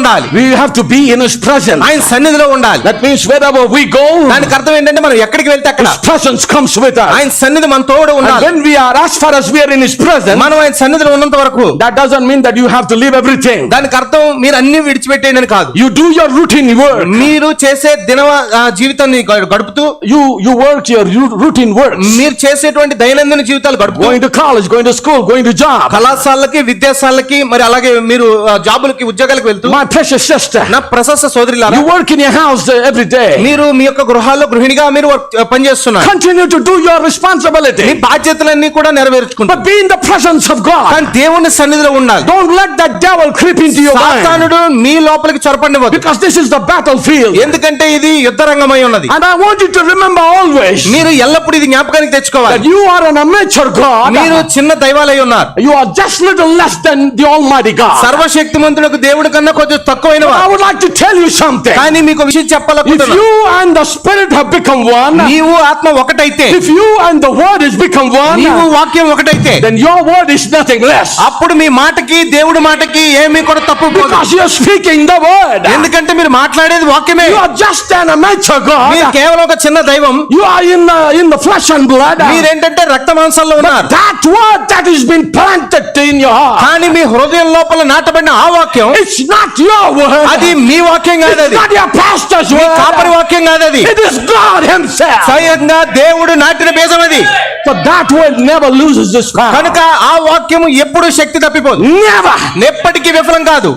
ఉండాలి. We have to be in his presence. ఆయన సన్నిధిలో ఉండాలి. That means wherever we go, దానికి అర్థం ఏంటంటే మనం ఎక్కడికి వెళ్తే అక్కడ his presence comes with us. ఆయన సన్నిధి మన తోడు And ఉండాలి. when we are, as far as we are in his presence, మనం ఆయన సన్నిధిలో ఉన్నంత వరకు that doesn't mean that you have to leave everything. దానికి అర్థం మీరు అన్ని విడిచిపెట్టేయని కాదు. You do your routine work. మీరు చేసే దిన జీవితాన్ని గడుపుతూ You work your routine work. మీరు చేసేటువంటి దైనందిన జీవితాలు గడుపుతూ Going to college, going to school, going to job. కళాశాలకి విద్యాశాలకి మరి అలాగే మీరు జాబులకి ఉద్యోగాలకు వెళ్తూ My precious sister, నా ప్రశస్త సోదరులారా, you work in your house every day. మీరు మీ యొక్క గృహాల్లో గృహిణిగా మీరు పనిచేస్తున్నారు. Continue to do your responsibility. మీ బాధ్యతలన్నీ కూడా నెరవేర్చుకుంటారు. But be in the presence of God. కానీ దేవుని సన్నిధిలో ఉండాలి. Don't let that devil creep into your mind. సాతానుడు మీ లోపలికి చొరపడనివ్వదు. Because this is the battlefield. ఎందుకంటే ఇది యుద్ధ రంగమై ఉన్నది. And I want you to remember always మీరు ఎల్లప్పుడూ ఇది జ్ఞాపకానికి తెచ్చుకోవాలి. that you are an amateur God. మీరు చిన్న దైవాలై ఉన్నారు. You are just little less than the Almighty God. సర్వశక్తిమంతులకు దేవుడి కన్నా కొంచెం తక్కువైన I would like to tell you something. కానీ మీకు విషయం If చెప్పాలనుకుంటున్నా. you and the Spirit have become one, నీవు ఆత్మ ఒకటైతే, if you and the Word has become one, నీవు వాక్యం ఒకటైతే, then your word is nothing less. అప్పుడు మీ మాటకి దేవుడి మాటకి ఏమీ కూడా తప్పు పోదు. Because you are speaking the word. ఎందుకంటే మీరు మాట్లాడేది వాక్యమే. You are just an amateur God. మీరు కేవలం ఒక చిన్న దైవం. You are in the flesh and blood. మీరేంటంటే రక్త మాంసాల్లో ఉన్నారు. That word that has been planted in your heart, కానీ మీ హృదయం లోపల నాటబడిన ఆ వాక్యం it's not your word. అది మీ వాక్యం కాదు. It's అది not your pastor's మీ కాపరి word. వాక్యం కాదు. అది It is God himself. స్వయంగా దేవుడు నాటిన బీజం అది. So that word never loses its power. కనుక ఆ వాక్యము ఎప్పుడు శక్తి తప్పిపోదు. Never. ఎప్పటికీ విఫలం కాదు.